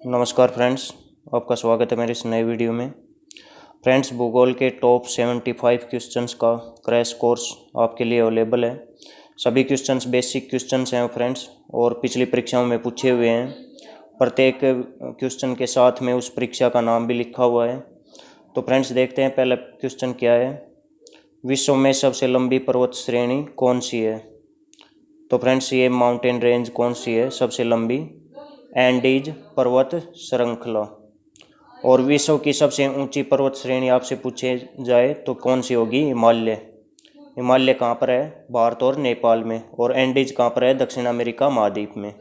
नमस्कार फ्रेंड्स, आपका स्वागत है मेरे इस नए वीडियो में। फ्रेंड्स, भूगोल के टॉप 75 क्वेश्चंस का क्रैश कोर्स आपके लिए अवेलेबल है। सभी क्वेश्चंस बेसिक क्वेश्चंस हैं फ्रेंड्स, और पिछली परीक्षाओं में पूछे हुए हैं। प्रत्येक क्वेश्चन के साथ में उस परीक्षा का नाम भी लिखा हुआ है। तो फ्रेंड्स, देखते हैं पहला क्वेश्चन क्या है। विश्व में सबसे लंबी पर्वत श्रेणी कौन सी है? तो फ्रेंड्स, ये माउंटेन रेंज कौन सी है सबसे लंबी? एंडीज पर्वत श्रृंखला। और विश्व की सबसे ऊंची पर्वत श्रेणी आपसे पूछे जाए तो कौन सी होगी? हिमालय। हिमालय कहाँ पर है? भारत और नेपाल में। और एंडीज कहाँ पर है? दक्षिण अमेरिका महाद्वीप में।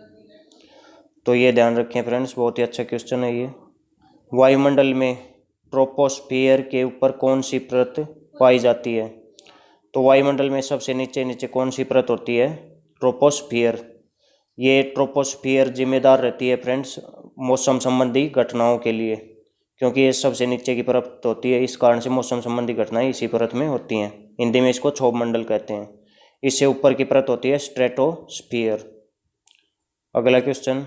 तो ये ध्यान रखें फ्रेंड्स, बहुत ही अच्छा क्वेश्चन है ये। वायुमंडल में ट्रोपोस्फियर के ऊपर कौन सी परत पाई जाती है? तो वायुमंडल में सबसे नीचे नीचे कौन सी परत होती है? ट्रोपोस्फियर। ये ट्रोपोस्फियर जिम्मेदार रहती है फ्रेंड्स मौसम संबंधी घटनाओं के लिए, क्योंकि ये सबसे नीचे की परत होती है। इस कारण से मौसम संबंधी घटनाएं इसी परत में होती हैं। हिंदी में इसको क्षोभमंडल कहते हैं। इससे ऊपर की परत होती है स्ट्रेटोस्फियर। अगला क्वेश्चन,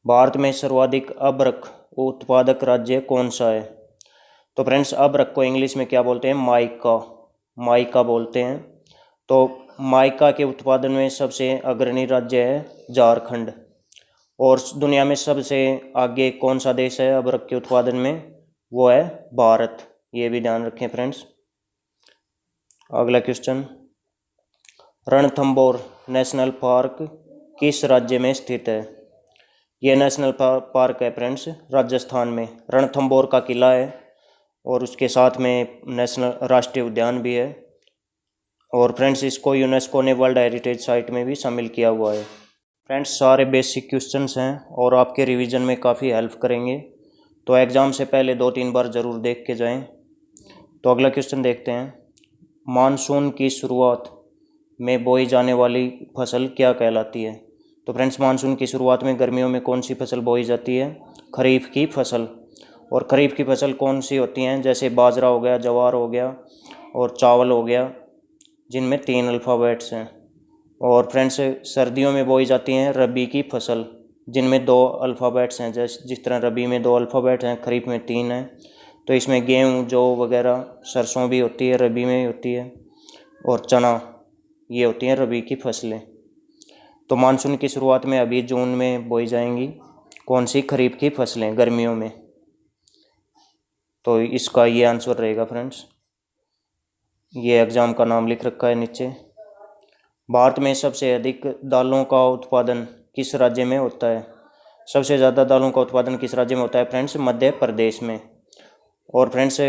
भारत में सर्वाधिक अभ्रक उत्पादक राज्य कौन सा है? तो फ्रेंड्स, अभ्रक को इंग्लिश में क्या बोलते हैं? माइका। माइका बोलते हैं। तो माइका के उत्पादन में सबसे अग्रणी राज्य है झारखंड। और दुनिया में सबसे आगे कौन सा देश है अभ्रक के उत्पादन में? वो है भारत। ये भी ध्यान रखें फ्रेंड्स। अगला क्वेश्चन, रणथंबोर नेशनल पार्क किस राज्य में स्थित है? ये नेशनल पार्क है फ्रेंड्स राजस्थान में। रणथंबोर का किला है और उसके साथ में नेशनल राष्ट्रीय उद्यान भी है। और फ्रेंड्स, इसको यूनेस्को ने वर्ल्ड हेरिटेज साइट में भी शामिल किया हुआ है। फ्रेंड्स, सारे बेसिक क्वेश्चंस हैं और आपके रिवीजन में काफ़ी हेल्प करेंगे। तो एग्ज़ाम से पहले 2-3 बार ज़रूर देख के जाएं। तो अगला क्वेश्चन देखते हैं, मानसून की शुरुआत में बोई जाने वाली फसल क्या कहलाती है? तो फ्रेंड्स, मानसून की शुरुआत में गर्मियों में कौन सी फसल बोई जाती है? खरीफ की फसल। और खरीफ की फसल कौन सी होती हैं? जैसे बाजरा हो गया, जवार हो गया और चावल हो गया, जिनमें 3 अल्फ़ाबेट्स हैं। और फ्रेंड्स, सर्दियों में बोई जाती हैं रबी की फसल, जिनमें 2 अल्फ़ाबेट्स हैं। जिस तरह रबी में 2 अल्फ़ाबेट हैं, खरीफ में 3 हैं। तो इसमें गेहूँ, जौ वगैरह, सरसों भी होती है, रबी में होती है। और चना, ये होती हैं रबी की फसलें। तो मानसून की शुरुआत में अभी जून में बोई जाएंगी कौन सी? खरीफ की फसलें गर्मियों में। तो इसका ये आंसर रहेगा फ्रेंड्स। ये एग्ज़ाम का नाम लिख रखा है नीचे। भारत में सबसे अधिक दालों का उत्पादन किस राज्य में होता है? सबसे ज़्यादा दालों का उत्पादन किस राज्य में होता है फ्रेंड्स? मध्य प्रदेश में। और फ्रेंड्स,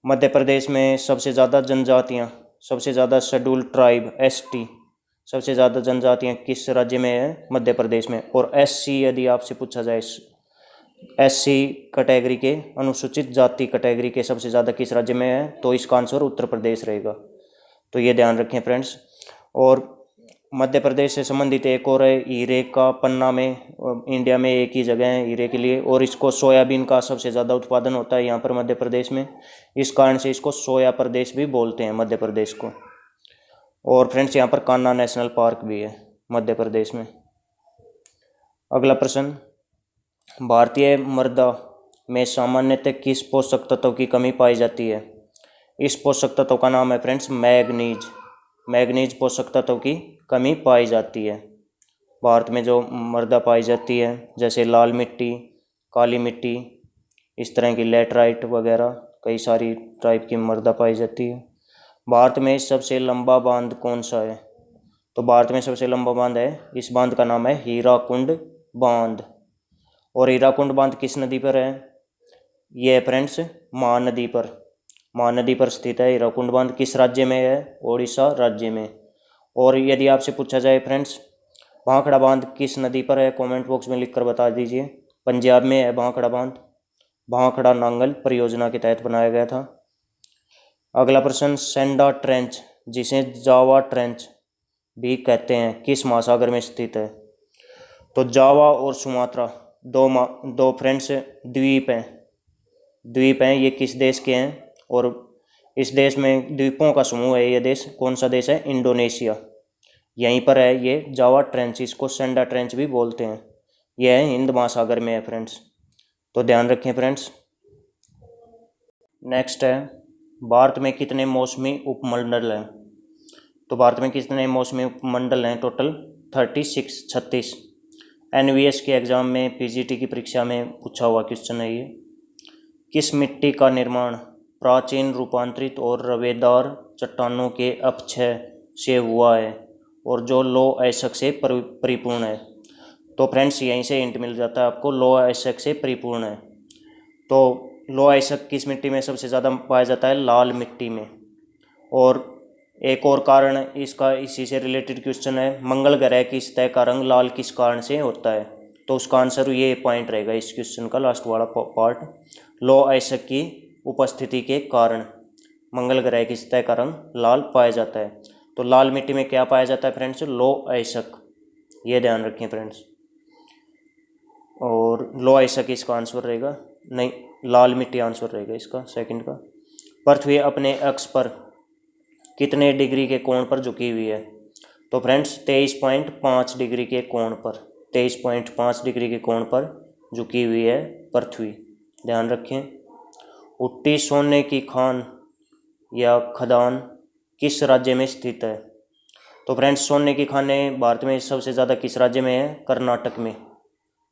मध्य प्रदेश में सबसे ज़्यादा जनजातियाँ, सबसे ज़्यादा शेड्यूल ट्राइब एसटी, सबसे ज़्यादा जनजातियाँ किस राज्य में है? मध्य प्रदेश में। और एससी यदि आपसे पूछा जाए, एससी कैटेगरी के, अनुसूचित जाति कैटेगरी के सबसे ज़्यादा किस राज्य में है? तो इसका आंसर उत्तर प्रदेश रहेगा। तो ये ध्यान रखें फ्रेंड्स। और मध्य प्रदेश से संबंधित एक और है हीरे का पन्ना में, इंडिया में एक ही जगह है हीरे के लिए। और इसको सोयाबीन का सबसे ज़्यादा उत्पादन होता है यहाँ पर मध्य प्रदेश में। इस कारण से इसको सोया प्रदेश भी बोलते हैं मध्य प्रदेश को। और फ्रेंड्स, यहाँ पर कान्हा नेशनल पार्क भी है मध्य प्रदेश में। अगला प्रश्न, भारतीय मृदा में सामान्यतः किस पोषक तत्व की कमी पाई जाती है? इस पोषक तत्व का नाम है फ्रेंड्स मैग्नीज। मैग्नीज पोषक तत्व की कमी पाई जाती है भारत में। जो मृदा पाई जाती है जैसे लाल मिट्टी, काली मिट्टी, इस तरह की लैटराइट वगैरह कई सारी टाइप की मृदा पाई जाती है। भारत में सबसे लंबा बांध कौन सा है? तो भारत में सबसे लंबा बांध है, इस बांध का नाम है हीराकुंड बांध। और हीराकुंड बांध किस नदी पर है? ये है फ्रेंड्स महानदी पर। महानदी पर स्थित है हीराकुंड बांध। किस राज्य में है? ओडिशा राज्य में। और यदि आपसे पूछा जाए फ्रेंड्स, भांखड़ा बांध किस नदी पर है? कमेंट बॉक्स में लिखकर बता दीजिए। पंजाब में है भांखड़ा बांध। भांखड़ा नांगल परियोजना के तहत बनाया गया था। अगला प्रश्न, सेंडा ट्रेंच, जिसे जावा ट्रेंच भी कहते हैं, किस महासागर में स्थित है? तो जावा और सुमात्रा दो फ्रेंड्स द्वीप हैं। द्वीप हैं, ये किस देश के हैं? और इस देश में द्वीपों का समूह है। ये देश कौन सा देश है? इंडोनेशिया। यहीं पर है ये जावा ट्रेंच। इसको सेंडा ट्रेंच भी बोलते हैं। यह हिंद महासागर में है फ्रेंड्स, तो ध्यान रखें फ्रेंड्स। नेक्स्ट है, भारत में कितने मौसमी उपमंडल हैं? तो भारत में कितने मौसमी उपमंडल हैं? टोटल 36। NVS के एग्ज़ाम में, PGT की परीक्षा में पूछा हुआ क्वेश्चन है ये। किस मिट्टी का निर्माण प्राचीन रूपांतरित और रवेदार चट्टानों के अपक्षय से हुआ है और जो लौह अयस्क से परिपूर्ण है? तो फ्रेंड्स यहीं से हिंट मिल जाता है आपको, लौह अयस्क से परिपूर्ण है। तो लौह अयस्क किस मिट्टी में सबसे ज़्यादा पाया जाता है? लाल मिट्टी में। और एक और कारण इसका, इसी से रिलेटेड क्वेश्चन है, मंगल ग्रह की सतह का रंग लाल किस कारण से होता है? तो उसका आंसर ये पॉइंट रहेगा इस क्वेश्चन का, लास्ट वाला पार्ट, लौह अयस्क की उपस्थिति के कारण मंगल ग्रह की सतह का रंग लाल पाया जाता है। तो लाल मिट्टी में क्या पाया जाता है फ्रेंड्स? लौह अयस्क, ये ध्यान रखें फ्रेंड्स। और लौह अयस्क इसका आंसर रहेगा, नहीं, लाल मिट्टी आंसर रहेगा इसका सेकंड का। पृथ्वी अपने अक्ष पर कितने डिग्री के कोण पर झुकी हुई है? तो फ्रेंड्स 23.5 डिग्री के कोण पर, 23.5 डिग्री के कोण पर झुकी हुई है पृथ्वी, ध्यान रखें। उट्टी सोने की खान या खदान किस राज्य में स्थित है? तो फ्रेंड्स सोने की खानें भारत में सबसे ज़्यादा किस राज्य में है? कर्नाटक में।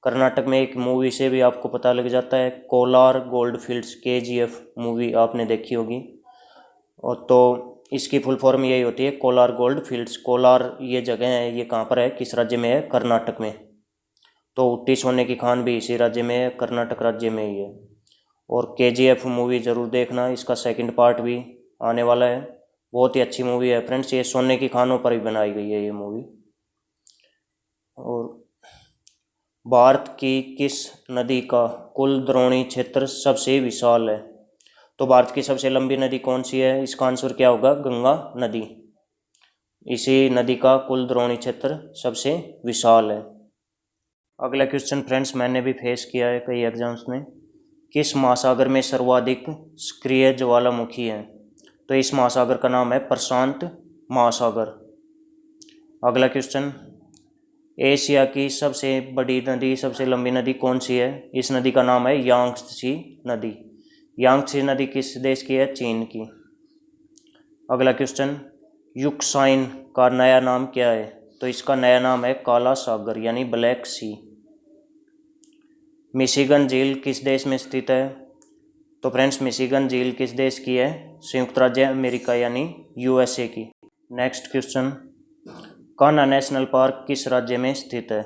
कर्नाटक में एक मूवी से भी आपको पता लग जाता है, Kolar gold fields, KGF movie आपने देखी होगी। और तो इसकी फुल फॉर्म यही होती है, कोलार गोल्ड फील्ड्स। कोलार ये जगह है, ये कहाँ पर है, किस राज्य में है? कर्नाटक में। तो उट्टी सोने की खान भी इसी राज्य में है, कर्नाटक राज्य में ही है। और KGF मूवी ज़रूर देखना, इसका सेकंड पार्ट भी आने वाला है, बहुत ही अच्छी मूवी है फ्रेंड्स। ये सोने की खानों पर ही बनाई गई है ये मूवी। और भारत की किस नदी का कुल द्रोणी क्षेत्र सबसे विशाल है? तो भारत की सबसे लंबी नदी कौन सी है? इसका आंसर क्या होगा? गंगा नदी। इसी नदी का कुल द्रोणी क्षेत्र सबसे विशाल है। अगला क्वेश्चन फ्रेंड्स मैंने भी फेस किया है कई एग्जाम्स में। किस महासागर में सर्वाधिक सक्रिय ज्वालामुखी हैं? तो इस महासागर का नाम है प्रशांत महासागर। अगला क्वेश्चन, एशिया की सबसे बड़ी नदी, सबसे लंबी नदी कौन सी है? इस नदी का नाम है यांगत्से नदी। यांगत्से नदी किस देश की है? चीन की। अगला क्वेश्चन, यूक्साइन का नया नाम क्या है? तो इसका नया नाम है काला सागर यानी ब्लैक सी। मिशिगन झील किस देश में स्थित है? तो फ्रेंड्स मिशिगन झील किस देश की है? संयुक्त राज्य अमेरिका यानी USA की। Next question, Kanha national park किस राज्य में स्थित है?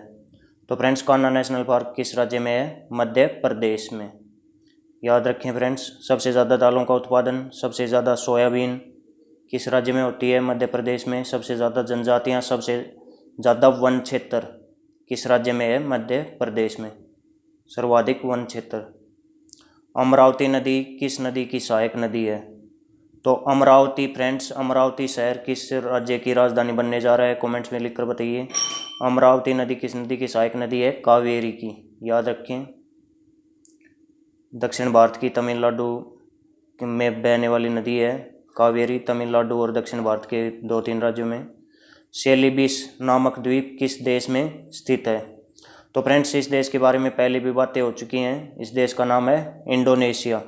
तो फ्रेंड्स कान्हा नेशनल पार्क किस राज्य में है? मध्य प्रदेश में। याद रखें फ्रेंड्स, सबसे ज़्यादा दालों का उत्पादन, सबसे ज़्यादा सोयाबीन किस राज्य में होती है? मध्य प्रदेश में। सबसे ज़्यादा जनजातियाँ, सबसे ज़्यादा वन क्षेत्र किस राज्य में है? मध्य प्रदेश में, सर्वाधिक वन क्षेत्र। अमरावती नदी किस नदी की सहायक नदी है? तो अमरावती फ्रेंड्स, अमरावती शहर किस राज्य की राजधानी बनने जा रहा है? कमेंट्स में लिखकर बताइए। अमरावती नदी किस नदी की सहायक नदी है? कावेरी की, याद रखें। दक्षिण भारत की तमिलनाडु में बहने वाली नदी है कावेरी, तमिलनाडु और दक्षिण भारत के 2-3 राज्यों में। सेलिबिस नामक द्वीप किस देश में स्थित है? तो फ्रेंड्स इस देश के बारे में पहले भी बातें हो चुकी हैं। इस देश का नाम है इंडोनेशिया,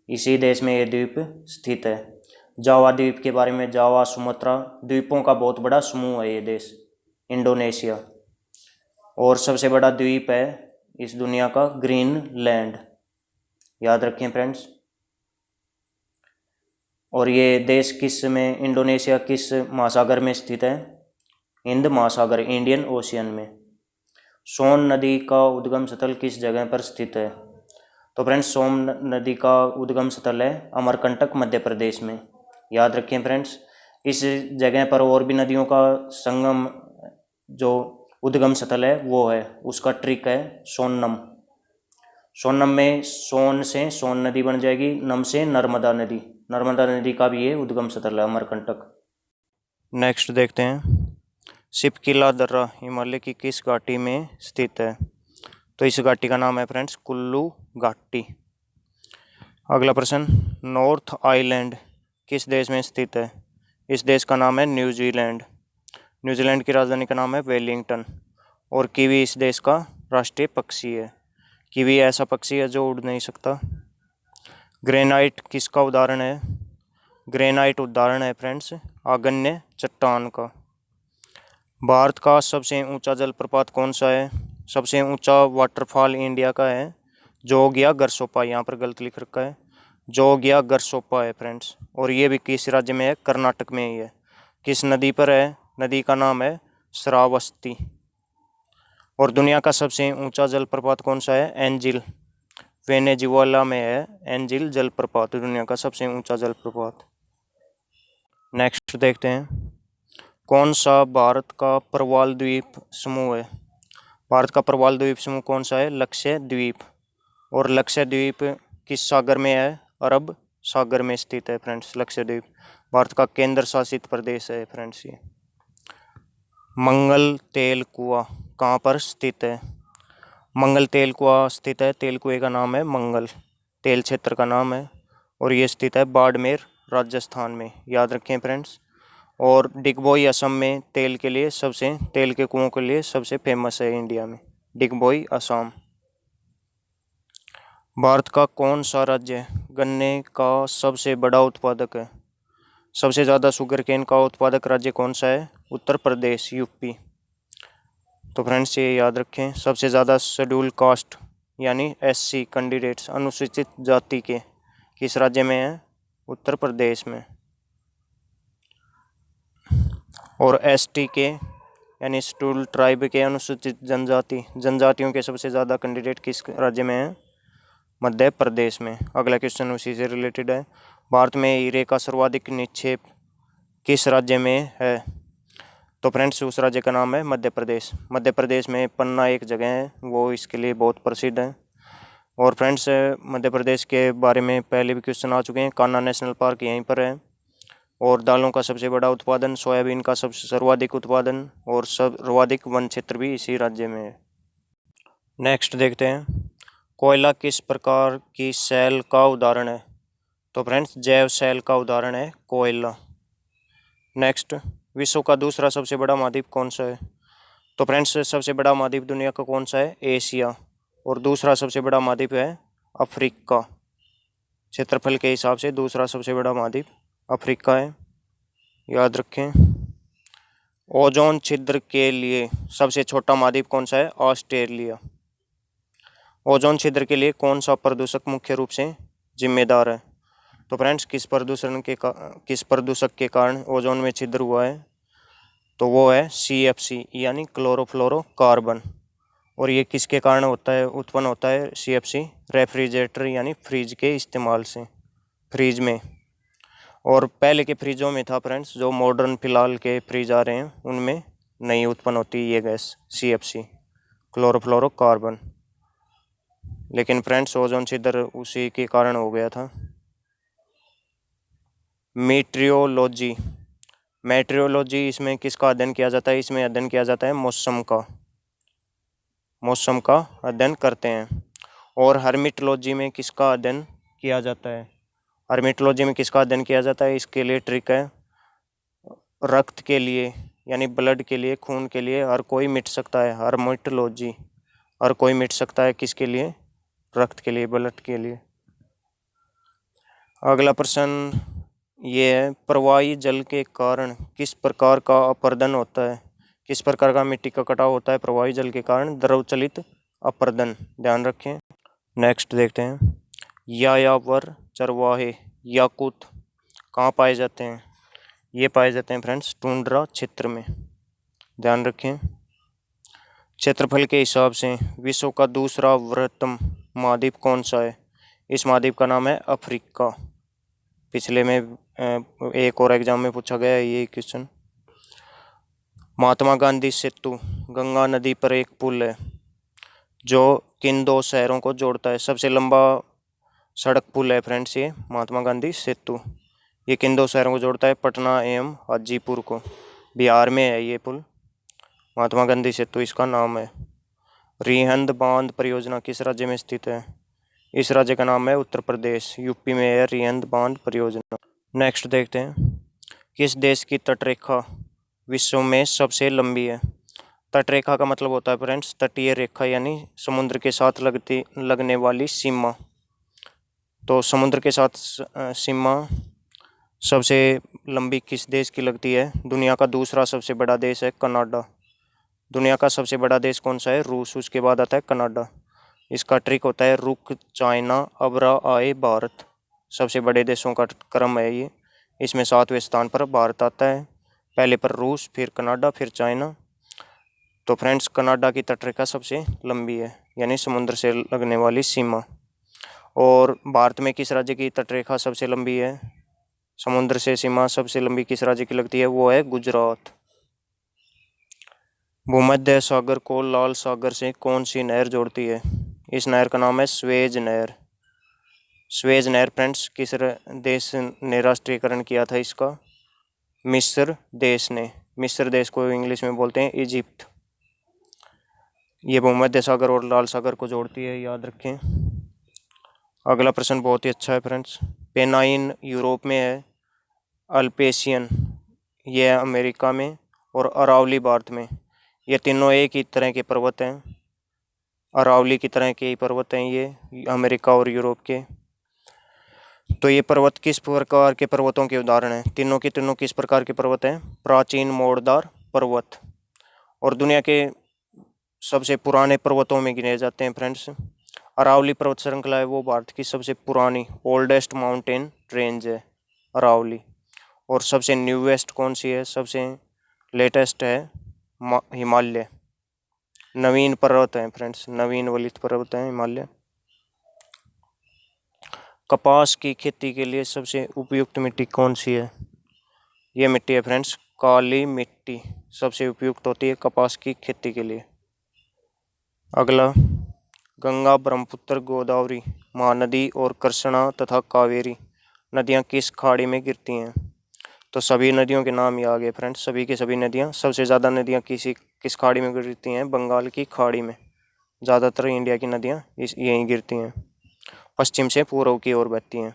इसी देश में ये द्वीप स्थित है। जावा द्वीप के बारे में, जावा सुमात्रा द्वीपों का बहुत बड़ा समूह है ये देश इंडोनेशिया। और सबसे बड़ा द्वीप है इस दुनिया का ग्रीनलैंड, याद रखें फ्रेंड्स। और ये देश किस में, इंडोनेशिया किस महासागर में स्थित है? हिंद महासागर, इंडियन ओशियन में। सोन नदी का उद्गम स्थल किस जगह पर स्थित है? तो फ्रेंड्स सोन नदी का उद्गम स्थल है अमरकंटक, मध्य प्रदेश में, याद रखें फ्रेंड्स। इस जगह पर और भी नदियों का संगम, जो उद्गम स्थल है वो है, उसका ट्रिक है सोनम। सोनम में सोन से सोन नदी बन जाएगी, नम से नर्मदा नदी, नर्मदा नदी का भी ये उद्गम स्थल है अमरकंटक। नेक्स्ट देखते हैं, शिपकिला दर्रा हिमालय की किस घाटी में स्थित है? तो इस घाटी का नाम है फ्रेंड्स कुल्लू घाटी। अगला प्रश्न, नॉर्थ आइलैंड किस देश में स्थित है? इस देश का नाम है न्यूजीलैंड। न्यूजीलैंड की राजधानी का नाम है वेलिंगटन। और कीवी इस देश का राष्ट्रीय पक्षी है। कीवी ऐसा पक्षी है जो उड़ नहीं सकता। ग्रेनाइट किसका उदाहरण है? ग्रेनाइट उदाहरण है फ्रेंड्स आग्नेय चट्टान का। भारत का सबसे ऊंचा जलप्रपात कौन सा है? सबसे ऊंचा वाटरफॉल इंडिया का है जोगिया गरसोपा। यहाँ पर गलत लिख रखा है, जोगिया गरसोपा है फ्रेंड्स। और ये भी किस राज्य में है? कर्नाटक में ही है। किस नदी पर है? नदी का नाम है श्रावस्ती। और दुनिया का सबसे ऊंचा जलप्रपात कौन सा है? एंजिल, वेनेजुएला में है एंजिल जलप्रपात, दुनिया का सबसे ऊंचा जलप्रपात। नेक्स्ट देखते हैं, कौन सा भारत का प्रवाल द्वीप समूह है? भारत का प्रवाल द्वीप समूह कौन सा है? लक्षद्वीप। और लक्षद्वीप किस सागर में है? अरब सागर में स्थित है फ्रेंड्स लक्षद्वीप। भारत का केंद्र शासित प्रदेश है फ्रेंड्स ये। मंगल तेल कुआं कहाँ पर स्थित है? मंगल तेल कुआं स्थित है, तेल कुएं का नाम है मंगल, तेल क्षेत्र का नाम है। और ये स्थित है बाड़मेर राजस्थान में, याद रखें फ्रेंड्स। और डिगबोई असम में तेल के लिए सबसे, तेल के कुओं के लिए सबसे फेमस है इंडिया में, डिगबोई असम। भारत का कौन सा राज्य गन्ने का सबसे बड़ा उत्पादक है? सबसे ज़्यादा शुगर केन का उत्पादक राज्य कौन सा है? उत्तर प्रदेश, यूपी। तो फ्रेंड्स ये याद रखें, सबसे ज़्यादा शेड्यूल कास्ट यानी एससी कैंडिडेट्स, अनुसूचित जाति के किस राज्य में है? उत्तर प्रदेश में। और एसटी के यानी शेड्यूल ट्राइब के, अनुसूचित जनजातियों के सबसे ज़्यादा कैंडिडेट किस राज्य में है? मध्य प्रदेश में। अगला क्वेश्चन उसी से रिलेटेड है, भारत में हीरे का सर्वाधिक निक्षेप किस राज्य में है? तो फ्रेंड्स उस राज्य का नाम है मध्य प्रदेश। मध्य प्रदेश में पन्ना एक जगह है, वो इसके लिए बहुत प्रसिद्ध है। और फ्रेंड्स मध्य प्रदेश के बारे में पहले भी क्वेश्चन आ चुके हैं। कान्हा नेशनल पार्क यहीं पर है। और दालों का सबसे बड़ा उत्पादन, सोयाबीन का सबसे सर्वाधिक उत्पादन और सर्वाधिक वन क्षेत्र भी इसी राज्य में है। नेक्स्ट देखते हैं, कोयला किस प्रकार की सेल का उदाहरण है? तो फ्रेंड्स जैव सेल का उदाहरण है कोयला। नेक्स्ट, विश्व का दूसरा सबसे बड़ा महाद्वीप कौन सा है? तो फ्रेंड्स सबसे बड़ा महाद्वीप दुनिया का कौन सा है? एशिया। और दूसरा सबसे बड़ा महाद्वीप है अफ्रीका। क्षेत्रफल के हिसाब से दूसरा सबसे बड़ा महाद्वीप अफ्रीका है, याद रखें। ओजोन छिद्र के लिए सबसे छोटा महाद्वीप कौन सा है? ऑस्ट्रेलिया। ओजोन छिद्र के लिए कौन सा प्रदूषक मुख्य रूप से जिम्मेदार है? तो फ्रेंड्स किस प्रदूषक के कारण ओजोन में छिद्र हुआ है? तो वो है CFC यानी क्लोरोफ्लोरोकार्बन। और ये किसके कारण होता है, उत्पन्न होता है CFC? रेफ्रिजरेटर यानी फ्रिज के इस्तेमाल से, फ्रिज में। और पहले के फ्रिजों में था फ्रेंड्स, जो मॉडर्न फिलहाल के फ्रिज आ रहे हैं उनमें नहीं उत्पन्न होती ये गैस CFC, क्लोरोफ्लोरोकार्बन। लेकिन फ्रेंड्स ओजोन छिद्र उसी के कारण हो गया था। मीट्रियोलॉजी, मेट्रियोलॉजी इसमें किसका अध्ययन किया जाता है? इसमें अध्ययन किया जाता है मौसम का अध्ययन करते हैं। और हर्मिटोलॉजी में किसका अध्ययन किया जाता है? हर्मिटोलॉजी में किसका अध्ययन किया जाता है? इसके लिए ट्रिक है, रक्त के लिए यानी ब्लड के लिए, खून के लिए हर कोई मिट सकता है। हर्मिटोलॉजी, हर कोई मिट सकता है, किसके लिए? रक्त के लिए, ब्लड के लिए। अगला प्रश्न ये है, प्रवाही जल के कारण किस प्रकार का अपरदन होता है? किस प्रकार का मिट्टी का कटाव होता है प्रवाही जल के कारण? द्रव चलित अपरदन, ध्यान रखें। नेक्स्ट देखते हैं, यायावर चरवाहे याकूत कहाँ पाए जाते हैं? ये पाए जाते हैं फ्रेंड्स टुंड्रा क्षेत्र में, ध्यान रखें। क्षेत्रफल के हिसाब से विश्व का दूसरा वृहत्तम महाद्वीप कौन सा है? इस महाद्वीप का नाम है अफ्रीका। पिछले में एक और एग्जाम में पूछा गया है ये क्वेश्चन। महात्मा गांधी सेतु गंगा नदी पर एक पुल है जो किन दो शहरों को जोड़ता है? सबसे लंबा सड़क पुल है फ्रेंड्स ये महात्मा गांधी सेतु। ये किन दो शहरों को जोड़ता है? पटना एवं हाजीपुर को। बिहार में है ये पुल, महात्मा गांधी सेतु इसका नाम है। रिहंद बांध परियोजना किस राज्य में स्थित है? इस राज्य का नाम है उत्तर प्रदेश, यूपी में है रिहंद बांध परियोजना। नेक्स्ट देखते हैं, किस देश की तटरेखा विश्व में सबसे लंबी है? तटरेखा का मतलब होता है फ्रेंड्स तटीय रेखा, यानी समुद्र के साथ लगने वाली सीमा। तो समुद्र के साथ सीमा सबसे लंबी किस देश की लगती है? दुनिया का दूसरा सबसे बड़ा देश है कनाडा। दुनिया का सबसे बड़ा देश कौन सा है? रूस। उसके बाद आता है कनाडा। इसका ट्रिक होता है रुक चाइना अब आए भारत। सबसे बड़े देशों का क्रम है ये। इसमें 7वें स्थान पर भारत आता है, पहले पर रूस, फिर कनाडा, फिर चाइना। तो फ्रेंड्स कनाडा की तटरेखा सबसे लंबी है, यानी समुद्र से लगने वाली सीमा। और भारत में किस राज्य की तटरेखा सबसे लंबी है? समुद्र से सीमा सबसे लंबी किस राज्य की लगती है? वो है गुजरात। भूमध्य सागर को लाल सागर से कौन सी नहर जोड़ती है? इस नहर का नाम है स्वेज नहर। स्वेज नहर फ्रेंड्स किस देश ने राष्ट्रीयकरण किया था इसका? मिस्र देश ने। मिस्र देश को इंग्लिश में बोलते हैं इजिप्ट। ये भूमध्य सागर और लाल सागर को जोड़ती है, याद रखें। अगला प्रश्न बहुत ही अच्छा है फ्रेंड्स। पेनाइन यूरोप में है, अल्पेशियन ये अमेरिका में, और अरावली भारत में। ये तीनों एक ही तरह के पर्वत हैं, अरावली की तरह के ही पर्वत हैं ये, अमेरिका और यूरोप के। तो ये पर्वत किस प्रकार के पर्वतों के उदाहरण हैं? तीनों के तीनों किस प्रकार के पर्वत हैं? प्राचीन मोड़दार पर्वत। और दुनिया के सबसे पुराने पर्वतों में गिने जाते हैं फ्रेंड्स। अरावली पर्वत श्रृंखला है वो भारत की सबसे पुरानी ओल्डेस्ट माउंटेन रेंज है अरावली। और सबसे न्यूएस्ट कौन सी है? सबसे लेटेस्ट है हिमालय। नवीन पर्वत हैं फ्रेंड्स, नवीन वलित पर्वत हैं हिमालय। कपास की खेती के लिए सबसे उपयुक्त मिट्टी कौन सी है? ये मिट्टी है फ्रेंड्स काली मिट्टी, सबसे उपयुक्त होती है कपास की खेती के लिए। अगला, गंगा, ब्रह्मपुत्र, गोदावरी, महानदी और कृष्णा तथा कावेरी नदियाँ किस खाड़ी में गिरती हैं? तो सभी नदियों के नाम ये आ गए फ्रेंड्स, सभी की सभी नदियाँ। सबसे ज़्यादा नदियाँ किस खाड़ी में गिरती हैं? बंगाल की खाड़ी में। ज़्यादातर इंडिया की नदियाँ यहीं गिरती हैं, पश्चिम से पूर्व की ओर बहती हैं।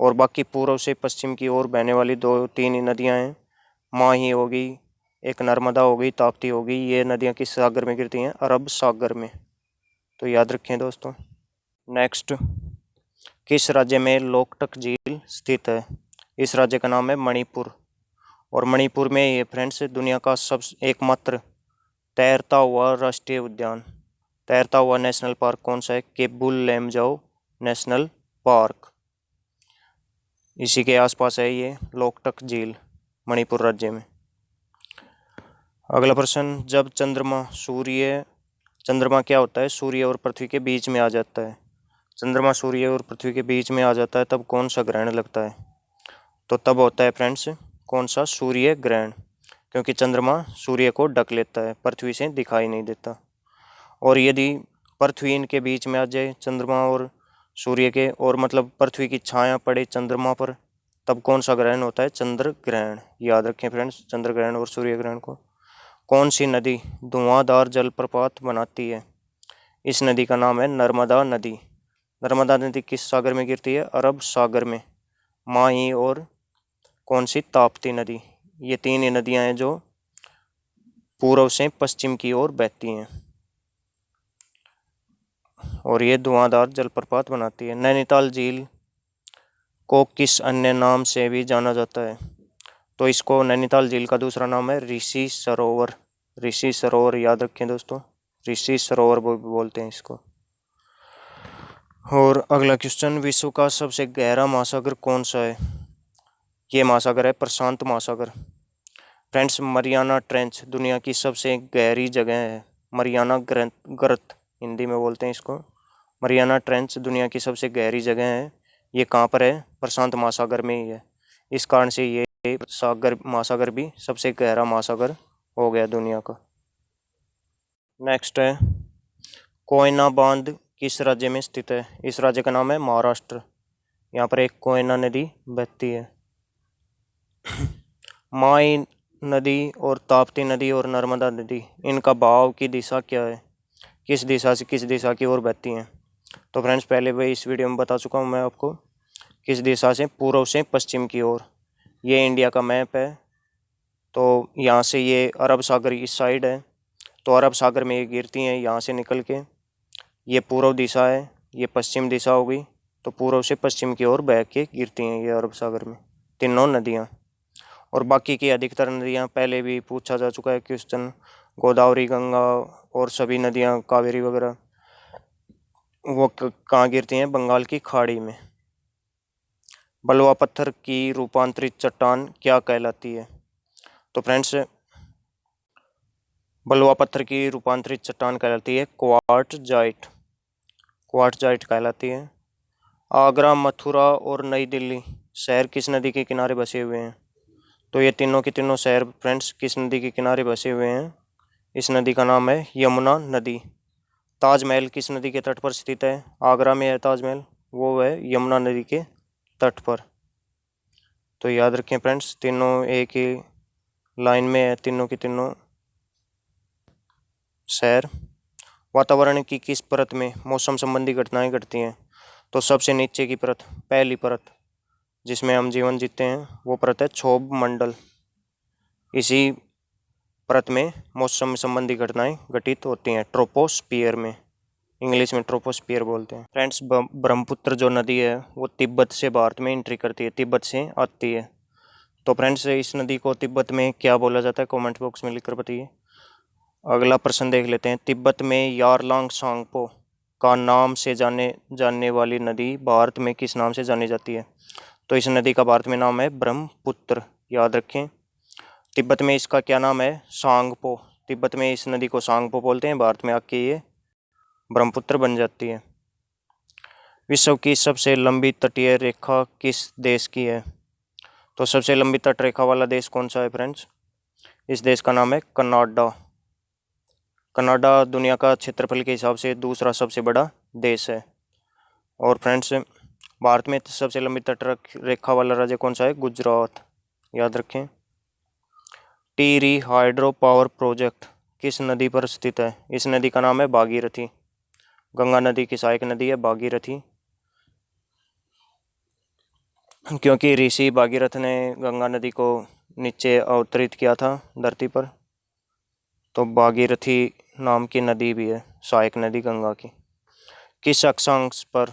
और बाकी पूर्व से पश्चिम की ओर बहने वाली 2-3 ही नदियाँ हैं, माही हो गई, एक नर्मदा हो गई, ताप्ती हो गई। ये नदियाँ किस सागर में गिरती हैं? अरब सागर में। तो याद रखें दोस्तों। नेक्स्ट, किस राज्य में लोकटक झील स्थित है? इस राज्य का नाम है मणिपुर। और मणिपुर में ये फ्रेंड्स दुनिया का एकमात्र तैरता हुआ राष्ट्रीय उद्यान, तैरता हुआ नेशनल पार्क कौन सा है? Keibul Lamjao National Park. इसी के आसपास है ये लोकटक झील, मणिपुर राज्य में। अगला प्रश्न, जब चंद्रमा क्या होता है? सूर्य और पृथ्वी के बीच में आ जाता है। चंद्रमा सूर्य और पृथ्वी के बीच में आ जाता है तब कौन सा ग्रहण लगता है? तो तब होता है फ्रेंड्स कौन सा? सूर्य ग्रहण, क्योंकि चंद्रमा सूर्य को ढक लेता है, पृथ्वी से दिखाई नहीं देता। और यदि पृथ्वी इनके बीच में आ जाए, चंद्रमा और सूर्य के, और मतलब पृथ्वी की छाया पड़े चंद्रमा पर, तब कौन सा ग्रहण होता है? चंद्र ग्रहण। याद रखें फ्रेंड्स चंद्र ग्रहण और सूर्य ग्रहण को। कौन सी नदी धुआंधार जलप्रपात बनाती है? इस नदी का नाम है नर्मदा नदी। नर्मदा नदी किस सागर में गिरती है? अरब सागर में। माही और कौन सी? ताप्ती नदी। ये 3 ही नदियां हैं जो पूर्व से पश्चिम की ओर बहती हैं और ये धुआंधार जलप्रपात बनाती है। नैनीताल झील को किस अन्य नाम से भी जाना जाता है? तो इसको नैनीताल झील का दूसरा नाम है ऋषि सरोवर। ऋषि सरोवर, याद रखें दोस्तों, ऋषि सरोवर बोलते हैं इसको। और अगला क्वेश्चन, विश्व का सबसे गहरा महासागर कौन सा है? ये महासागर है प्रशांत महासागर। फ्रेंड्स मरियाना ट्रेंच दुनिया की सबसे गहरी जगह है। मरियाना गर्त हिंदी में बोलते हैं इसको। मरियाना ट्रेंच दुनिया की सबसे गहरी जगह है। ये कहाँ पर है? प्रशांत महासागर में ही है। इस कारण से ये महासागर भी सबसे गहरा महासागर हो गया दुनिया का। नेक्स्ट है, कोयना बांध किस राज्य में स्थित है? इस राज्य का नाम है महाराष्ट्र। यहाँ पर एक कोयना नदी बहती है। माई नदी और ताप्ती नदी और नर्मदा नदी, इनका बहाव की दिशा क्या है? किस दिशा से किस दिशा की ओर बहती हैं? तो फ्रेंड्स पहले भी इस वीडियो में बता चुका हूँ मैं आपको, किस दिशा से? पूर्व से पश्चिम की ओर। ये इंडिया का मैप है, तो यहाँ से ये अरब सागर इस साइड है, तो अरब सागर में ये गिरती हैं यहाँ से निकल के। ये पूर्व दिशा है, ये पश्चिम दिशा होगी, तो पूर्व से पश्चिम की ओर बह के गिरती हैं ये अरब सागर में तीनों नदियाँ। और बाकी की अधिकतर नदियाँ पहले भी पूछा जा चुका है क्वेश्चन, गोदावरी, गंगा और सभी नदियाँ, कावेरी वगैरह, वो कहाँ गिरती हैं? बंगाल की खाड़ी में। बलुआ पत्थर की रूपांतरित चट्टान क्या कहलाती है? तो फ्रेंड्स, बलुआ पत्थर की रूपांतरित चट्टान कहलाती है क्वार्टजाइट। क्वार्टजाइट कहलाती है। आगरा, मथुरा और नई दिल्ली शहर किस नदी के किनारे बसे हुए हैं? तो ये तीनों के तीनों शहर फ्रेंड्स किस नदी के किनारे बसे हुए हैं? इस नदी का नाम है यमुना नदी। ताजमहल किस नदी के तट पर स्थित है? आगरा में है ताजमहल, वो है यमुना नदी के तट पर। तो याद रखें फ्रेंड्स, तीनों एक ही लाइन में है, तीनों के तीनों शहर। वातावरण की किस परत में मौसम संबंधी घटनाएं घटती हैं? तो सबसे नीचे की परत, पहली परत जिसमें हम जीवन जीते हैं, वो परत है क्षोभ मंडल। इसी परत में मौसम संबंधी घटनाएं घटित होती हैं, ट्रोपोस्फियर में, इंग्लिश में ट्रोपोस्फियर बोलते हैं। फ्रेंड्स, ब्रह्मपुत्र जो नदी है वो तिब्बत से भारत में एंट्री करती है, तिब्बत से आती है। तो फ्रेंड्स, इस नदी को तिब्बत में क्या बोला जाता है? कमेंट बॉक्स में लिखकर बताइए। अगला प्रश्न देख लेते हैं। तिब्बत में यारलांग सांगपो का नाम से जानने वाली नदी भारत में किस नाम से जानी जाती है? तो इस नदी का भारत में नाम है ब्रह्मपुत्र, याद रखें। तिब्बत में इसका क्या नाम है? सांगपो। तिब्बत में इस नदी को सांगपो बोलते हैं, भारत में आके ये ब्रह्मपुत्र बन जाती है। विश्व की सबसे लंबी तटीय रेखा किस देश की है? तो सबसे लंबी तट रेखा वाला देश कौन सा है फ्रेंड्स? इस देश का नाम है कनाडा। कनाडा दुनिया का क्षेत्रफल के हिसाब से दूसरा सबसे बड़ा देश है। और फ्रेंड्स, भारत में सबसे लंबी तट रेखा वाला राज्य कौन सा है? गुजरात, याद रखें। टिहरी हाइड्रो पावर प्रोजेक्ट किस नदी पर स्थित है? इस नदी का नाम है भागीरथी। गंगा नदी की सहायक नदी है भागीरथी, क्योंकि ऋषि भागीरथ ने गंगा नदी को नीचे अवतरित किया था धरती पर, तो भागीरथी नाम की नदी भी है, सहायक नदी गंगा की। किस अक्षांश पर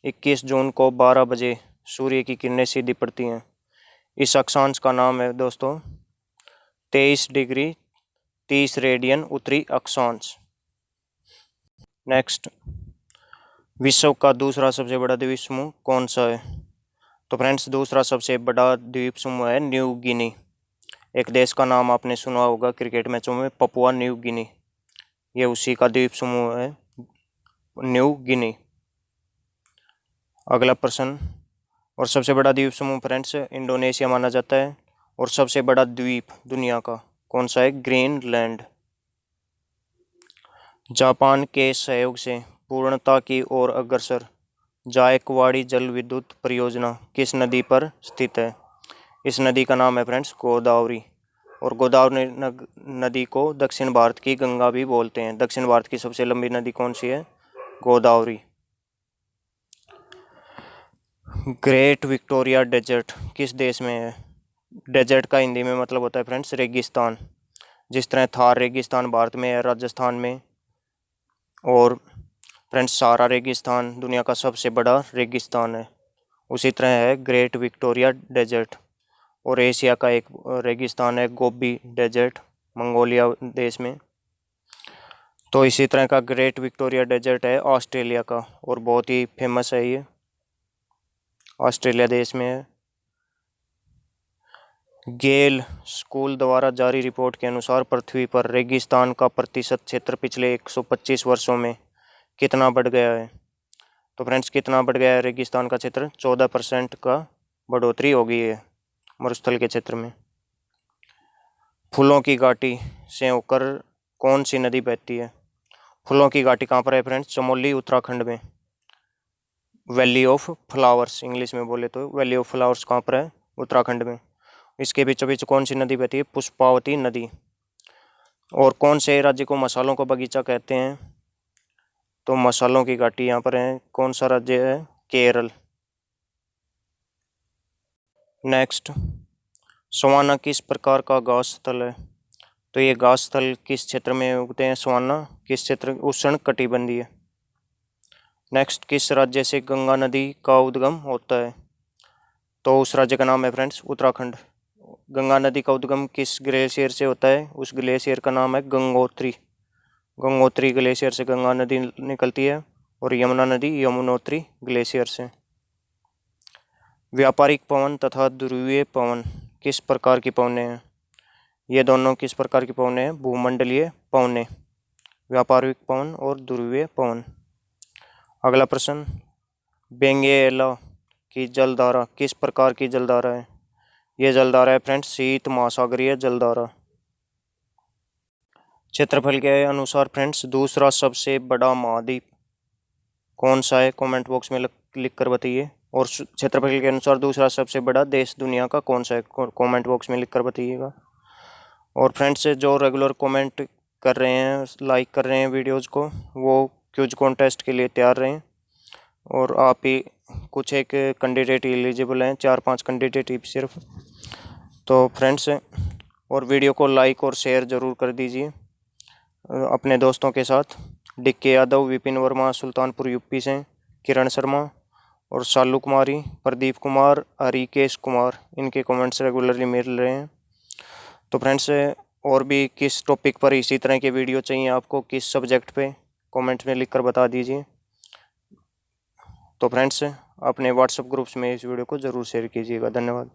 21 जून को 12 बजे सूर्य की किरणें सीधी पड़ती हैं? इस अक्षांश का नाम है दोस्तों 23 डिग्री 30 रेडियन उत्तरी अक्षांश। नेक्स्ट, विश्व का दूसरा सबसे बड़ा द्वीप समूह कौन सा है? तो फ्रेंड्स, दूसरा सबसे बड़ा द्वीप समूह है न्यू गिनी। एक देश का नाम आपने सुना होगा क्रिकेट मैचों में, पपुआ न्यू गिनी, ये उसी का द्वीप समूह है, न्यू गिनी। अगला प्रश्न, और सबसे बड़ा द्वीप समूह फ्रेंड्स इंडोनेशिया माना जाता है, और सबसे बड़ा द्वीप दुनिया का कौन सा है? ग्रीनलैंड। जापान के सहयोग से पूर्णता की ओर अग्रसर जायकवाड़ी जल विद्युत परियोजना किस नदी पर स्थित है? इस नदी का नाम है फ्रेंड्स गोदावरी। और गोदावरी नदी को दक्षिण भारत की गंगा भी बोलते हैं। दक्षिण भारत की सबसे लंबी नदी कौन सी है? गोदावरी। ग्रेट विक्टोरिया डेजर्ट किस देश में है? डेजर्ट का हिंदी में मतलब होता है फ्रेंड्स रेगिस्तान। जिस तरह थार रेगिस्तान भारत में है, राजस्थान में, और फ्रेंड्स सहारा रेगिस्तान दुनिया का सबसे बड़ा रेगिस्तान है, उसी तरह है ग्रेट विक्टोरिया डेजर्ट। और एशिया का एक रेगिस्तान है गोबी डेजर्ट, मंगोलिया देश में। तो इसी तरह का ग्रेट विक्टोरिया डेजर्ट है ऑस्ट्रेलिया का, और बहुत ही फेमस है ये, ऑस्ट्रेलिया देश में है। गेल स्कूल द्वारा जारी रिपोर्ट के अनुसार पृथ्वी पर रेगिस्तान का प्रतिशत क्षेत्र पिछले 125 वर्षों में कितना बढ़ गया है? तो फ्रेंड्स, कितना बढ़ गया है रेगिस्तान का क्षेत्र? 14% का बढ़ोतरी हो गई है मरुस्थल के क्षेत्र में। फूलों की घाटी से होकर कौन सी नदी बहती है? फूलों की घाटी कहाँ पर है फ्रेंड्स? चमोली उत्तराखंड में। वैली ऑफ फ्लावर्स इंग्लिश में बोले तो वैली ऑफ फ्लावर्स कहाँ पर है? उत्तराखंड में। इसके बीचों बीच कौन सी नदी बहती है? पुष्पावती नदी। और कौन से राज्य को मसालों का बगीचा कहते हैं? तो मसालों की घाटी यहाँ पर है, कौन सा राज्य है? केरल। नेक्स्ट, सवाना किस प्रकार का घास स्थल है? तो ये घास स्थल किस क्षेत्र में उगते हैं? सवाना। किस क्षेत्र? उष्ण कटिबंधीय। नेक्स्ट, किस राज्य से गंगा नदी का उद्गम होता है? तो उस राज्य का नाम है फ्रेंड्स उत्तराखंड। गंगा नदी का उद्गम किस ग्लेशियर से होता है? उस ग्लेशियर का नाम है गंगोत्री। गंगोत्री ग्लेशियर से गंगा नदी निकलती है, और यमुना नदी यमुनोत्री ग्लेशियर से। व्यापारिक पवन तथा ध्रुवीय पवन किस प्रकार की पवनें हैं? ये दोनों किस प्रकार की पवनें हैं? भूमंडलीय पवनें। व्यापारिक पवन और ध्रुवीय पवन। अगला प्रश्न, बेंगेला की जलधारा किस प्रकार की जलधारा है? ये जलधारा है फ्रेंड्स शीत महासागरीय जलधारा। क्षेत्रफल के अनुसार फ्रेंड्स दूसरा सबसे बड़ा महाद्वीप कौन सा है? कमेंट बॉक्स में लिख कर बताइए। और क्षेत्रफल के अनुसार दूसरा सबसे बड़ा देश दुनिया का कौन सा है? कमेंट बॉक्स में लिख कर बताइएगा। और फ्रेंड्स जो रेगुलर कमेंट कर रहे हैं, लाइक कर रहे हैं वीडियोज़ को, वो क्विज कॉन्टेस्ट के लिए तैयार रहें। और आप ही कुछ एक कैंडिडेट एलिजिबल हैं, 4-5 कैंडिडेट ही सिर्फ। तो फ्रेंड्स, और वीडियो को लाइक और शेयर ज़रूर कर दीजिए अपने दोस्तों के साथ। डिक्के यादव, विपिन वर्मा सुल्तानपुर यूपी से, किरण शर्मा और शालू कुमारी, प्रदीप कुमार, हरिकेश कुमार, इनके कमेंट्स रेगुलरली मिल रहे हैं। तो फ्रेंड्स, और भी किस टॉपिक पर इसी तरह के वीडियो चाहिए आपको, किस सब्जेक्ट पे, कमेंट में लिखकर बता दीजिए। तो फ्रेंड्स, अपने व्हाट्सएप ग्रुप्स में इस वीडियो को ज़रूर शेयर कीजिएगा। धन्यवाद।